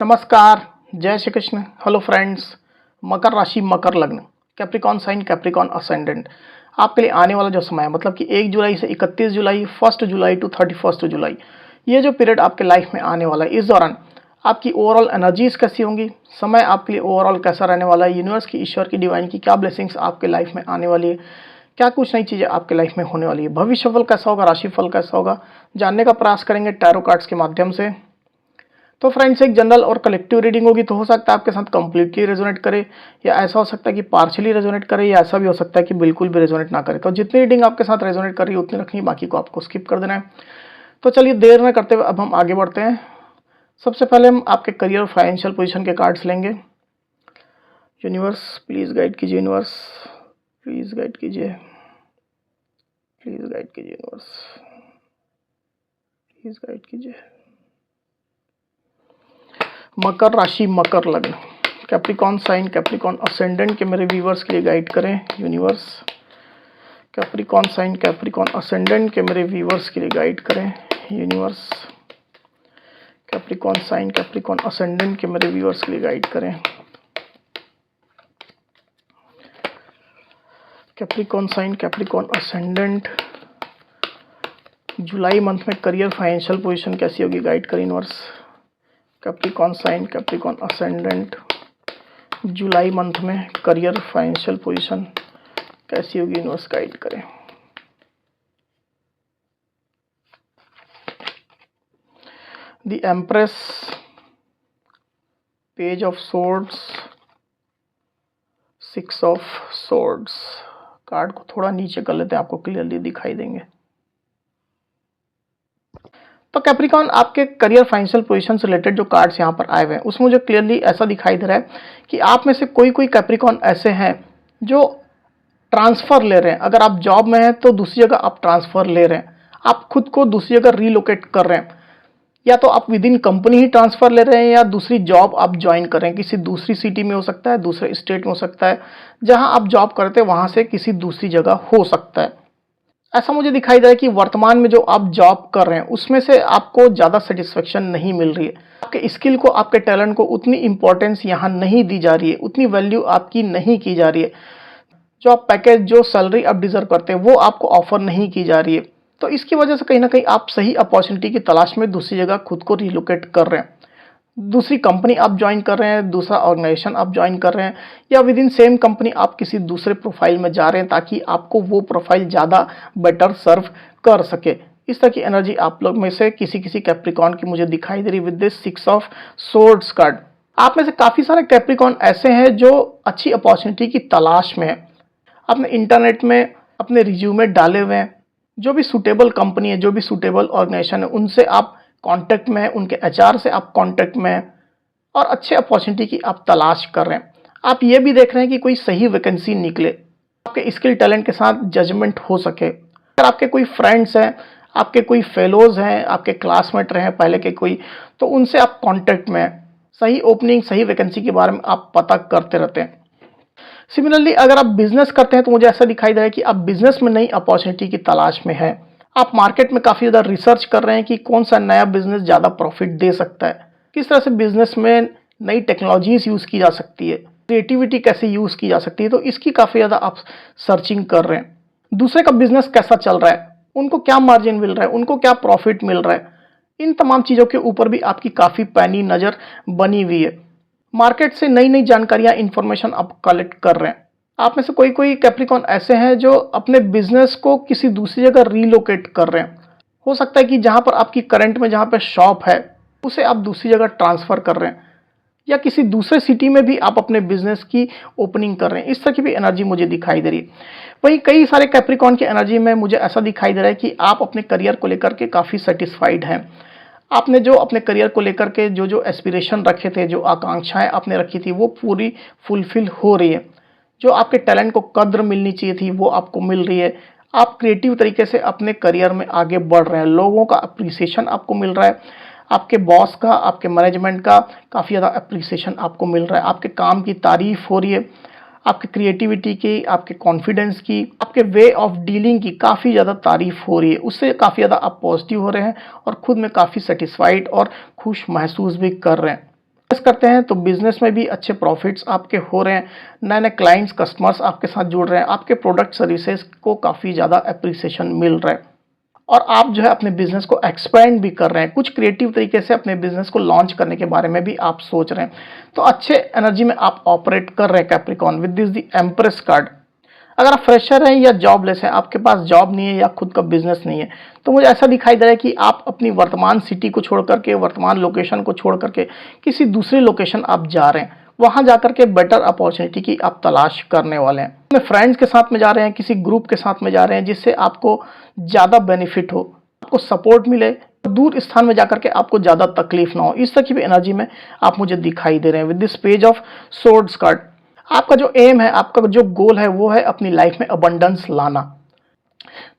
नमस्कार, जय Shri Krishna. Hello friends, मकर राशि, मकर लग्न, कैप्रिकॉन साइन, कैप्रिकॉन असेंडेंट आपके लिए आने वाला जो समय है, मतलब कि 1 जुलाई से 31 जुलाई, 1 जुलाई टू 31 जुलाई, ये जो पीरियड आपके लाइफ में आने वाला है, इस दौरान आपकी ओवरऑल एनर्जीज कैसी होंगी, समय आपके लिए ओवरऑल कैसा रहने वाला है, यूनिवर्स की, ईश्वर की, डिवाइन की क्या ब्लेसिंग्स आपके लाइफ में आने वाली है, क्या कुछ नई चीज़ें आपके लाइफ में होने वाली है, भविष्यफल कैसा होगा, राशिफल कैसा होगा, जानने का प्रयास करेंगे टैरो कार्ड्स के माध्यम से। तो फ्रेंड्स, एक जनरल और कलेक्टिव रीडिंग होगी, तो हो सकता है आपके साथ कंप्लीटली रेजोनेट करे, या ऐसा हो सकता है कि पार्शियली रेजोनेट करे, या ऐसा भी हो सकता है कि बिल्कुल भी रेजोनेट ना करे। तो जितनी रीडिंग आपके साथ रेजोनेट कर रही है उतनी रखनी, बाकी को आपको स्किप कर देना है। तो चलिए देर न करते हुए अब हम आगे बढ़ते हैं। सबसे पहले हम आपके करियर और फाइनेंशियल पोजिशन के कार्ड्स लेंगे। यूनिवर्स प्लीज गाइड कीजिए, यूनिवर्स प्लीज गाइड कीजिए, प्लीज गाइड कीजिए, यूनिवर्स प्लीज गाइड कीजिए। मकर राशि, मकर लग्न, कैप्रिकॉन साइन, कैप्रिकॉन असेंडेंट के मेरे व्यूवर्स के लिए गाइड करें universe. Capricorn sign, Capricorn ascendant के मेरे व्यूवर्स के लिए गाइड करें universe. Capricorn sign, Capricorn ascendant के मेरे व्यूवर्स के लिए गाइड करें। कैप्रिकॉन साइन, कैप्रिकॉन असेंडेंट, जुलाई मंथ में करियर फाइनेंशियल पोजीशन कैसी होगी, गाइड करें universe. Capricorn sign, Capricorn ascendant, जुलाई मंथ में करियर फाइनेंशियल पोजीशन कैसी होगी, यूनिवर्स गाइड करें। The empress, page of swords, 6 of swords. Card को थोड़ा नीचे कर लेते हैं, आपको क्लियरली दिखाई देंगे। तो कैप्रिकॉन, आपके करियर फाइनेंशियल पोजीशन से रिलेटेड जो कार्ड्स यहाँ पर आए हुए हैं उसमें मुझे क्लियरली ऐसा दिखाई दे रहा है कि आप में से कोई कैप्रिकॉन ऐसे हैं जो ट्रांसफ़र ले रहे हैं। अगर आप जॉब में हैं तो दूसरी जगह आप ट्रांसफ़र ले रहे हैं, आप खुद को दूसरी जगह रीलोकेट कर रहे हैं, या तो आप with in company he transfer ले रहे हैं या दूसरी जॉब आप ज्वाइन कर रहे हैं। किसी दूसरी सिटी में हो सकता है, दूसरे स्टेट में हो सकता है, जहां आप जॉब करते हैं वहां से किसी दूसरी जगह हो सकता है। ऐसा मुझे दिखाई दे रहा है कि वर्तमान में जो आप जॉब कर रहे हैं उसमें से आपको ज़्यादा सेटिस्फेक्शन नहीं मिल रही है। आपके स्किल को, आपके टैलेंट को उतनी इंपॉर्टेंस यहाँ नहीं दी जा रही है, उतनी वैल्यू आपकी नहीं की जा रही है। जो आप पैकेज, जो सैलरी आप डिजर्व करते हैं वो आपको ऑफर नहीं की जा रही है। तो इसकी वजह से कहीं ना कहीं आप सही अपॉर्चुनिटी की तलाश में दूसरी जगह खुद को रिलोकेट कर रहे हैं, दूसरी कंपनी आप ज्वाइन कर रहे हैं, दूसरा ऑर्गेनाइजेशन आप ज्वाइन कर रहे हैं, या विद इन सेम कंपनी आप किसी दूसरे प्रोफाइल में जा रहे हैं ताकि आपको वो प्रोफाइल ज़्यादा बेटर सर्व कर सके। इस तरह की एनर्जी आप लोग में से किसी किसी कैप्रिकॉन की मुझे दिखाई दे रही with this 6 of swords card. आप में से काफ़ी सारे कैप्रिकॉन ऐसे हैं जो अच्छी अपॉर्चुनिटी की तलाश में है, अपने इंटरनेट में अपने रिज्यूमे डाले हुए हैं। जो भी सूटेबल कंपनी है, जो भी सूटेबल ऑर्गेनाइजेशन है, उनसे आप कांटेक्ट में है, उनके एचआर से आप कांटेक्ट में हैं और अच्छे अपॉर्चुनिटी की आप तलाश कर रहे हैं। आप ये भी देख रहे हैं कि कोई सही वैकेंसी निकले, आपके स्किल टैलेंट के साथ जजमेंट हो सके। अगर आपके कोई फ्रेंड्स हैं, आपके कोई फेलोज हैं, आपके क्लासमेट रहे हैं पहले के कोई, तो उनसे आप कांटेक्ट में हैं। सही ओपनिंग, सही वैकेंसी के बारे में आप पता करते रहते हैं। सिमिलरली अगर आप बिजनेस करते हैं तो मुझे ऐसा दिखाई दे रहा है कि आप बिजनेस में नई अपॉर्चुनिटी की तलाश में हैं। आप मार्केट में काफ़ी ज़्यादा रिसर्च कर रहे हैं कि कौन सा नया बिजनेस ज़्यादा प्रॉफिट दे सकता है, किस तरह से बिजनेस में नई टेक्नोलॉजीज यूज़ की जा सकती है, क्रिएटिविटी कैसे यूज़ की जा सकती है। तो इसकी काफ़ी ज़्यादा आप सर्चिंग कर रहे हैं। दूसरे का बिजनेस कैसा चल रहा है, उनको क्या मार्जिन मिल रहा है, उनको क्या प्रॉफिट मिल रहा है, इन तमाम चीज़ों के ऊपर भी आपकी काफ़ी पैनी नज़र बनी हुई है। मार्केट से नई नई जानकारियाँ, इंफॉर्मेशन आप कलेक्ट कर रहे हैं। आप में से कोई कैप्रिकॉन ऐसे हैं जो अपने बिजनेस को किसी दूसरी जगह रीलोकेट कर रहे हैं। हो सकता है कि जहां पर आपकी करंट में जहां पर शॉप है उसे आप दूसरी जगह ट्रांसफ़र कर रहे हैं, या किसी दूसरे सिटी में भी आप अपने बिजनेस की ओपनिंग कर रहे हैं। इस तरह की भी एनर्जी मुझे दिखाई दे रही है। वहीं कई सारे कैप्रिकॉन की एनर्जी में मुझे ऐसा दिखाई दे रहा है कि आप अपने करियर को लेकर के काफ़ी सेटिस्फाइड हैं। आपने जो अपने करियर को लेकर के जो जो एस्पिरेशन रखे थे, जो आकांक्षाएं आपने रखी थी, वो पूरी फुलफिल हो रही है। जो आपके टैलेंट को कद्र मिलनी चाहिए थी वो आपको मिल रही है। आप क्रिएटिव तरीके से अपने करियर में आगे बढ़ रहे हैं, लोगों का अप्रिसिएशन आपको मिल रहा है, आपके बॉस का, आपके मैनेजमेंट का काफ़ी ज़्यादा अप्रिसिएशन आपको मिल रहा है, आपके काम की तारीफ हो रही है, आपकी क्रिएटिविटी की, आपके कॉन्फिडेंस की, आपके वे ऑफ डीलिंग की काफ़ी ज़्यादा तारीफ हो रही है। उससे काफ़ी ज़्यादा आप पॉजिटिव हो रहे हैं और खुद में काफ़ी सेटिस्फाइड और खुश महसूस भी कर रहे हैं। करते हैं तो बिजनेस में भी अच्छे प्रॉफिट्स आपके हो रहे हैं, नए नए क्लाइंट्स कस्टमर्स आपके साथ जुड़ रहे हैं, आपके प्रोडक्ट सर्विसेज को काफ़ी ज़्यादा अप्रिसिएशन मिल रहा है और आप जो है अपने बिजनेस को एक्सपेंड भी कर रहे हैं, कुछ क्रिएटिव तरीके से अपने बिजनेस को लॉन्च करने के बारे में भी आप सोच रहे हैं। तो अच्छे एनर्जी में आप ऑपरेट कर रहे हैं Capricorn with this the empress card. अगर आप फ्रेशर हैं या जॉबलेस हैं, आपके पास जॉब नहीं है या खुद का बिजनेस नहीं है, तो मुझे ऐसा दिखाई दे रहा है कि आप अपनी वर्तमान सिटी को छोड़ करके, वर्तमान लोकेशन को छोड़ करके किसी दूसरी लोकेशन आप जा रहे हैं, वहां जाकर के बेटर अपॉर्चुनिटी की आप तलाश करने वाले हैं। अपने फ्रेंड्स के साथ में जा रहे हैं, किसी ग्रुप के साथ में जा रहे हैं जिससे आपको ज़्यादा बेनिफिट हो, आपको सपोर्ट मिले, दूर स्थान में जाकर के आपको ज़्यादा तकलीफ ना हो। इस तरह की भी एनर्जी में आप मुझे दिखाई दे रहे हैं with this page of swords card. आपका जो एम है, आपका जो गोल है, वो है अपनी लाइफ में अबंडेंस लाना।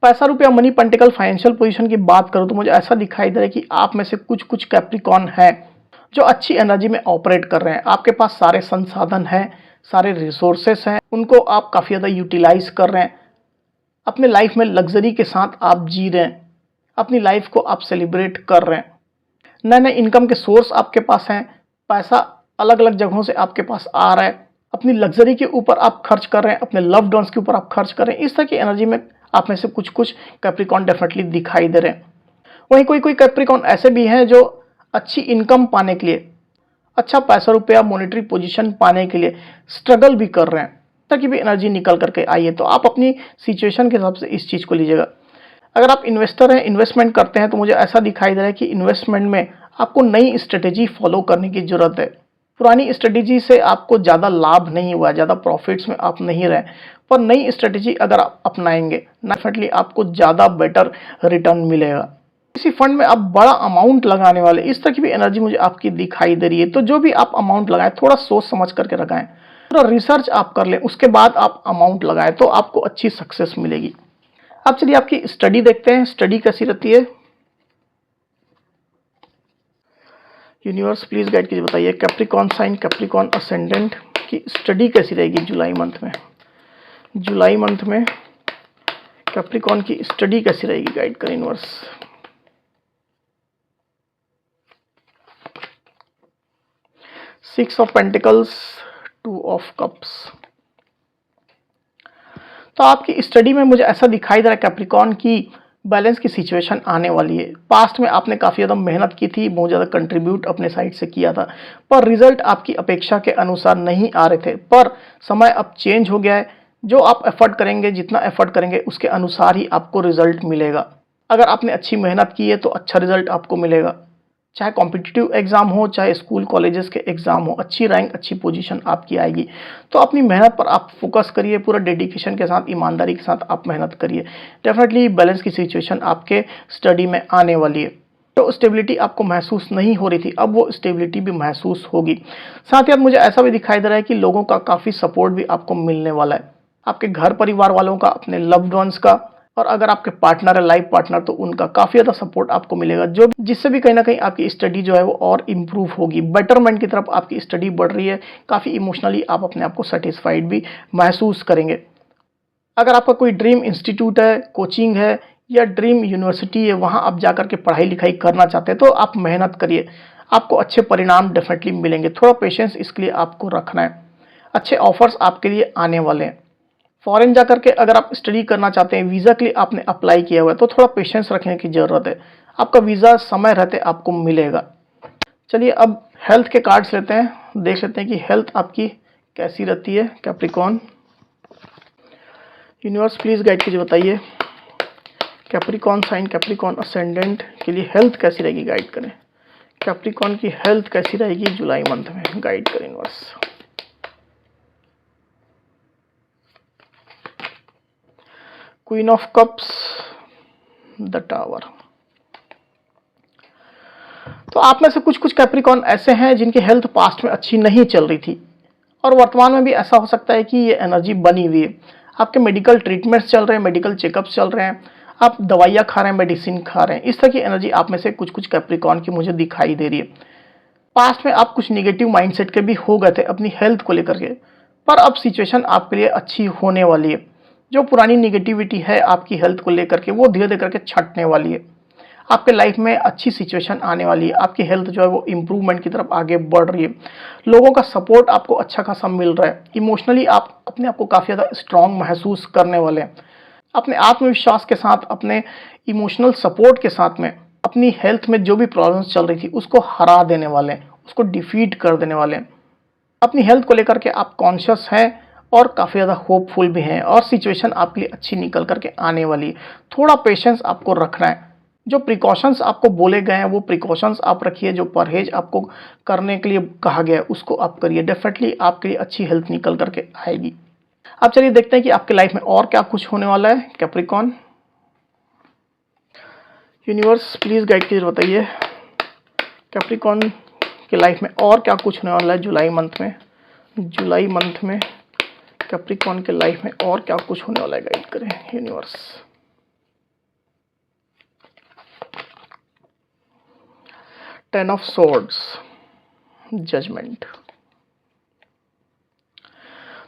पैसा, रुपया, मनी, पेंटिकल, फाइनेंशियल पोजीशन की बात करूं तो मुझे ऐसा दिखाई दे रहा है कि आप में से कुछ कुछ कैप्रिकॉन है जो अच्छी एनर्जी में ऑपरेट कर रहे हैं। आपके पास सारे संसाधन हैं, सारे रिसोर्सेस हैं, उनको आप काफ़ी ज़्यादा यूटिलाइज कर रहे हैं। अपने लाइफ में लग्जरी के साथ आप जी रहे हैं, अपनी लाइफ को आप सेलिब्रेट कर रहे हैं। नए नए इनकम के सोर्स आपके पास हैं, पैसा अलग अलग जगहों से आपके पास आ रहा है, अपनी लग्जरी के ऊपर आप खर्च कर रहे हैं, अपने लव्ड वंस के ऊपर आप खर्च कर रहे हैं। इस तरह की एनर्जी में आप में से कुछ कुछ कैप्रिकॉन डेफिनेटली दिखाई दे रहे हैं। वहीं कोई कोई कैप्रिकॉन ऐसे भी हैं जो अच्छी इनकम पाने के लिए, अच्छा पैसा, रुपया, मॉनेटरी पोजीशन पाने के लिए स्ट्रगल भी कर रहे हैं। इस तरह की भी एनर्जी निकल करके आई है, तो आप अपनी सिचुएशन के हिसाब से इस चीज़ को लीजिएगा। अगर आप इन्वेस्टर हैं, इन्वेस्टमेंट करते हैं, तो मुझे ऐसा दिखाई दे रहा है कि इन्वेस्टमेंट में आपको नई स्ट्रेटेजी फॉलो करने की जरूरत है। पुरानी स्ट्रेटेजी से आपको ज़्यादा लाभ नहीं हुआ, ज़्यादा प्रॉफिट्स में आप नहीं रहे, पर नई स्ट्रेटेजी अगर आप अपनाएंगे, डेफिनेटली आपको ज़्यादा बेटर रिटर्न मिलेगा। किसी फंड में आप बड़ा अमाउंट लगाने वाले, इस तरह की भी एनर्जी मुझे आपकी दिखाई दे रही है। तो जो भी आप अमाउंट लगाएं, थोड़ा सोच समझ करके लगाएं, थोड़ा रिसर्च आप कर लें, उसके बाद आप अमाउंट लगाएं तो आपको अच्छी सक्सेस मिलेगी। अब चलिए आपकी स्टडी देखते हैं, स्टडी कैसी रहती है। यूनिवर्स प्लीज गाइड कीजिए, बताइए कैप्रिकॉन साइन, कैप्रिकॉन असेंडेंट की स्टडी कैसी रहेगी जुलाई मंथ में। जुलाई मंथ में कैप्रिकॉन की स्टडी कैसी रहेगी, गाइड करें universe. Six of pentacles, two of cups. तो आपकी स्टडी में मुझे ऐसा दिखाई दे रहा है कैप्रिकॉन की बैलेंस की सिचुएशन आने वाली है। पास्ट में आपने काफ़ी ज़्यादा मेहनत की थी, बहुत ज़्यादा कंट्रीब्यूट अपने साइड से किया था, पर रिजल्ट आपकी अपेक्षा के अनुसार नहीं आ रहे थे। पर समय अब चेंज हो गया है, जो आप एफर्ट करेंगे, जितना एफर्ट करेंगे उसके अनुसार ही आपको रिजल्ट मिलेगा। अगर आपने अच्छी मेहनत की है तो अच्छा रिजल्ट आपको मिलेगा, चाहे कॉम्पिटिटिव एग्जाम हो, चाहे स्कूल कॉलेजेस के एग्जाम हो, अच्छी रैंक, अच्छी पोजीशन आपकी आएगी। तो अपनी मेहनत पर आप फोकस करिए, पूरा डेडिकेशन के साथ, ईमानदारी के साथ आप मेहनत करिए। डेफिनेटली बैलेंस की सिचुएशन आपके स्टडी में आने वाली है। तो स्टेबिलिटी आपको महसूस नहीं हो रही थी, अब वो स्टेबिलिटी भी महसूस होगी। साथ ही मुझे ऐसा भी दिखाई दे रहा है कि लोगों का काफ़ी सपोर्ट भी आपको मिलने वाला है, आपके घर परिवार वालों का, अपने लव्ड वंस का, और अगर आपके पार्टनर है, लाइफ पार्टनर, तो उनका काफ़ी ज़्यादा सपोर्ट आपको मिलेगा, जो जिससे भी कहीं ना कहीं आपकी स्टडी जो है वो और इम्प्रूव होगी, बेटरमेंट की तरफ आपकी स्टडी बढ़ रही है। काफ़ी इमोशनली आप अपने आप को सेटिस्फाइड भी महसूस करेंगे। अगर आपका कोई ड्रीम इंस्टीट्यूट है, कोचिंग है या ड्रीम यूनिवर्सिटी है, वहाँ आप जाकर के पढ़ाई लिखाई करना चाहते हैं, तो आप मेहनत करिए, आपको अच्छे परिणाम डेफिनेटली मिलेंगे। थोड़ा पेशेंस इसके लिए आपको रखना है, अच्छे ऑफर्स आपके लिए आने वाले हैं। फॉरेन जाकर के अगर आप स्टडी करना चाहते हैं, वीज़ा के लिए आपने अप्लाई किया हुआ है, तो थोड़ा पेशेंस रखने की ज़रूरत है। आपका वीज़ा समय रहते आपको मिलेगा। चलिए अब हेल्थ के कार्ड्स लेते हैं, देख लेते हैं कि हेल्थ आपकी कैसी रहती है कैप्रिकॉन। यूनिवर्स प्लीज़ गाइड कीजिए, बताइए कैप्रिकॉन साइन, कैप्रिकॉन असेंडेंट के लिए हेल्थ कैसी रहेगी, गाइड करें। कैप्रिकॉन की हेल्थ कैसी रहेगी जुलाई मंथ में, गाइड करें universe. Queen of cups, the tower. तो आप में से कुछ कुछ कैप्रिकॉन ऐसे हैं जिनकी हेल्थ पास्ट में अच्छी नहीं चल रही थी और वर्तमान में भी ऐसा हो सकता है कि ये एनर्जी बनी हुई है। आपके मेडिकल ट्रीटमेंट्स चल रहे हैं, मेडिकल चेकअप्स चल रहे हैं, आप दवाइयाँ खा रहे हैं, मेडिसिन खा रहे हैं। इस तरह की एनर्जी आप में से कुछ कुछ कैप्रिकॉन की मुझे दिखाई दे रही है। पास्ट में आप कुछ निगेटिव माइंडसेट के भी हो गए थे अपनी हेल्थ को लेकर के, पर अब सिचुएशन आपके लिए अच्छी होने वाली है। जो पुरानी निगेटिविटी है आपकी हेल्थ को लेकर के, वो धीरे धीरे करके छटने वाली है। आपके लाइफ में अच्छी सिचुएशन आने वाली है, आपकी हेल्थ जो है वो इम्प्रूवमेंट की तरफ आगे बढ़ रही है, लोगों का सपोर्ट आपको अच्छा खासा मिल रहा है, इमोशनली आप अपने आप को काफ़ी ज़्यादा स्ट्रांग महसूस करने वाले हैं। अपने आत्मविश्वास के साथ, अपने इमोशनल सपोर्ट के साथ में अपनी हेल्थ में जो भी प्रॉब्लम्स चल रही थी उसको हरा देने वाले हैं, उसको डिफीट कर देने वाले हैं। अपनी हेल्थ को लेकर के आप कॉन्शियस हैं और काफ़ी ज़्यादा होपफुल भी हैं और सिचुएशन आपके लिए अच्छी निकल करके आने वाली है। थोड़ा पेशेंस आपको रखना है। जो प्रिकॉशंस आपको बोले गए हैं वो प्रिकॉशंस आप रखिए, जो परहेज आपको करने के लिए कहा गया है उसको आप करिए। डेफिनेटली आपके लिए अच्छी हेल्थ निकल करके आएगी। अब चलिए देखते हैं कि आपके लाइफ में और क्या कुछ होने वाला है। कैप्रिकॉन, यूनिवर्स प्लीज गाइड कीजिए, बताइए कैप्रिकॉन के लाइफ में और क्या कुछ होने वाला है जुलाई मंथ में। जुलाई मंथ में कैप्रिकॉन के लाइफ में और क्या कुछ होने वाला है, गाइड करें universe. Ten of swords, judgement.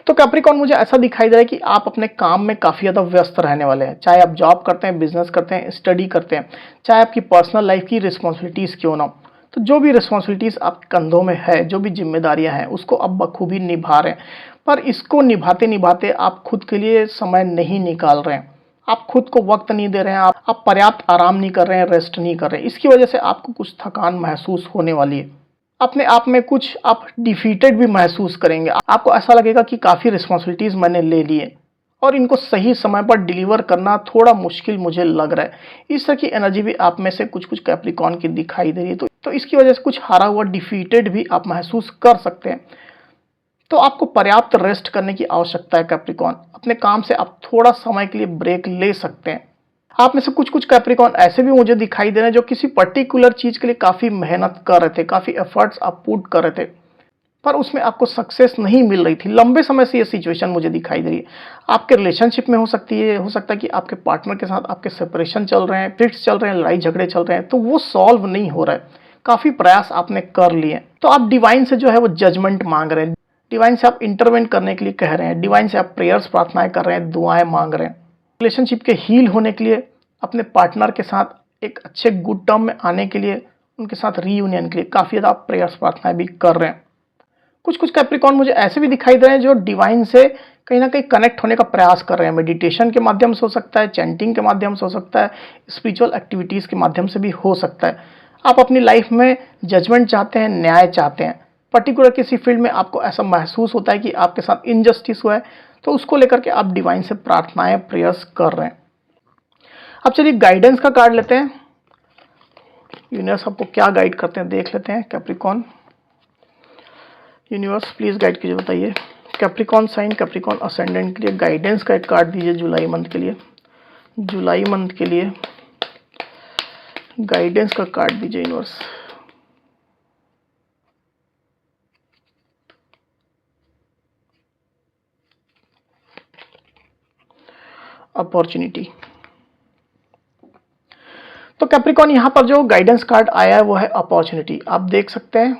तो कैप्रिकॉन मुझे ऐसा दिखाई दे रहा है कि आप अपने काम में काफ़ी ज़्यादा व्यस्त रहने वाले हैं, चाहे आप जॉब करते हैं, बिजनेस करते हैं, स्टडी करते हैं, चाहे आपकी पर्सनल लाइफ की रिस्पॉन्सिबिलिटीज़ क्यों ना हो। तो जो भी रिस्पॉन्सिबिलिटीज़ आपके कंधों में है, जो भी जिम्मेदारियां हैं उसको आप बखूबी निभा रहे हैं, पर इसको निभाते निभाते आप खुद के लिए समय नहीं निकाल रहे हैं, आप खुद को वक्त नहीं दे रहे हैं, आप पर्याप्त आराम नहीं कर रहे हैं, रेस्ट नहीं कर रहे हैं। इसकी वजह से आपको कुछ थकान महसूस होने वाली है, अपने आप में कुछ आप डिफीटेड भी महसूस करेंगे। आपको ऐसा लगेगा कि काफ़ी रिस्पॉन्सिबिलिटीज़ मैंने ले ली है और इनको सही समय पर डिलीवर करना थोड़ा मुश्किल मुझे लग रहा है। इस तरह की एनर्जी भी आप में से कुछ कुछ कैप्रिकॉन की दिखाई दे रही है। तो इसकी वजह से कुछ हारा हुआ, डिफीटेड भी आप महसूस कर सकते हैं। तो आपको पर्याप्त रेस्ट करने की आवश्यकता है कैप्रिकॉन। अपने काम से आप थोड़ा समय के लिए ब्रेक ले सकते हैं। आप में से कुछ कुछ कैप्रिकॉन ऐसे भी मुझे दिखाई दे रहे हैं जो किसी पर्टिकुलर चीज के लिए काफी मेहनत कर रहे थे, काफी एफर्ट्स आप पुट कर रहे थे, पर उसमें आपको सक्सेस नहीं मिल रही थी। लंबे समय से ये सिचुएशन मुझे दिखाई दे रही है। आपके रिलेशनशिप में हो सकती है, हो सकता है कि आपके पार्टनर के साथ आपके सेपरेशन चल रहे हैं, फिट्स चल रहे हैं, लड़ाई झगड़े चल रहे हैं, तो वो सॉल्व नहीं हो रहा है। काफी प्रयास आपने कर लिए, तो आप डिवाइन से जो है वो जजमेंट मांग रहे हैं, डिवाइन से आप इंटरवेंट करने के लिए कह रहे हैं, डिवाइन से आप प्रेयर्स प्रार्थनाएं कर रहे हैं, दुआएं मांग रहे हैं। रिलेशनशिप के हील होने के लिए, अपने पार्टनर के साथ एक अच्छे गुड टर्म में आने के लिए, उनके साथ रीयूनियन के लिए काफ़ी ज़्यादा आप प्रेयर्स प्रार्थनाएं भी कर रहे हैं। कुछ कुछ कैप्रिकॉन मुझे ऐसे भी दिखाई दे रहे हैं जो डिवाइन से कहीं ना कहीं कनेक्ट होने का प्रयास कर रहे हैं। मेडिटेशन के माध्यम से हो सकता है, चैंटिंग के माध्यम से हो सकता है, स्पिरिचुअल एक्टिविटीज़ के माध्यम से भी हो सकता है। आप अपनी लाइफ में जजमेंट चाहते हैं, न्याय चाहते हैं, पर्टिकुलर किसी फील्ड में आपको ऐसा महसूस होता है कि आपके साथ इनजस्टिस हुआ है, तो उसको लेकर के आप डिवाइन से प्रार्थनाएं, प्रेयर्स कर रहे हैं। अब चलिए गाइडेंस का कार्ड लेते हैं। यूनिवर्स आपको क्या गाइड करते हैं देख लेते हैं। कैप्रिकॉन, यूनिवर्स प्लीज गाइड कीजिए, बताइए कैप्रिकॉन साइन, कैप्रिकॉन असेंडेंट के लिए गाइडेंस का एक कार्ड दीजिए जुलाई मंथ के लिए। जुलाई मंथ के लिए गाइडेंस का कार्ड दीजिए यूनिवर्स। अपॉर्चुनिटी। तो कैप्रिकॉन यहां पर जो गाइडेंस कार्ड आया है वो है अपॉर्चुनिटी। आप देख सकते हैं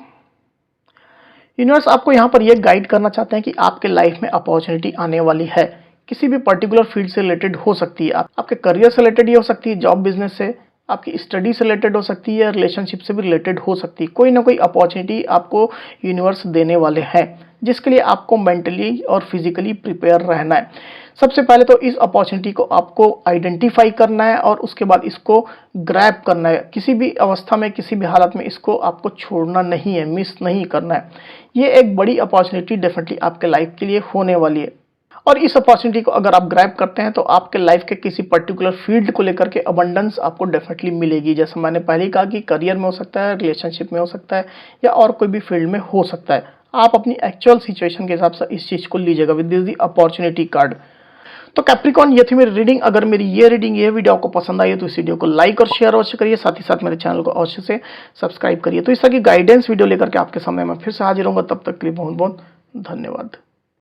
यूनिवर्स आपको यहां पर ये गाइड करना चाहते हैं कि आपके लाइफ में अपॉर्चुनिटी आने वाली है। किसी भी पर्टिकुलर फील्ड से रिलेटेड हो सकती है, आपके करियर से रिलेटेड ही हो सकती है, जॉब बिजनेस से, आपकी स्टडी से रिलेटेड हो सकती है, रिलेशनशिप से भी रिलेटेड हो सकती है। कोई ना कोई अपॉर्चुनिटी आपको यूनिवर्स देने वाले हैं, जिसके लिए आपको मेंटली और फिजिकली प्रिपेयर रहना है। सबसे पहले तो इस अपॉर्चुनिटी को आपको आइडेंटिफाई करना है और उसके बाद इसको ग्रैब करना है। किसी भी अवस्था में, किसी भी हालत में इसको आपको छोड़ना नहीं है, मिस नहीं करना है। ये एक बड़ी अपॉर्चुनिटी डेफिनेटली आपके लाइफ के लिए होने वाली है और इस अपॉर्चुनिटी को अगर आप ग्रैब करते हैं तो आपके लाइफ के किसी पर्टिकुलर फील्ड को लेकर के अबंडेंस आपको डेफिनेटली मिलेगी। जैसे मैंने पहले कहा कि करियर में हो सकता है, रिलेशनशिप में हो सकता है, या और कोई भी फील्ड में हो सकता है। आप अपनी एक्चुअल सिचुएशन के हिसाब से इस चीज को लीजिएगा with this the opportunity card. तो कैप्रिकॉन ये थी मेरी रीडिंग। अगर मेरी ये रीडिंग, ये वीडियो आपको पसंद आई है तो इस वीडियो को लाइक और शेयर अवश्य करिए, साथ ही साथ मेरे चैनल को अवश्य से सब्सक्राइब करिए। तो इस तरह की गाइडेंस वीडियो लेकर के आपके सामने मैं फिर से हाजिर होऊंगा। तब तक के लिए बहुत बहुत धन्यवाद।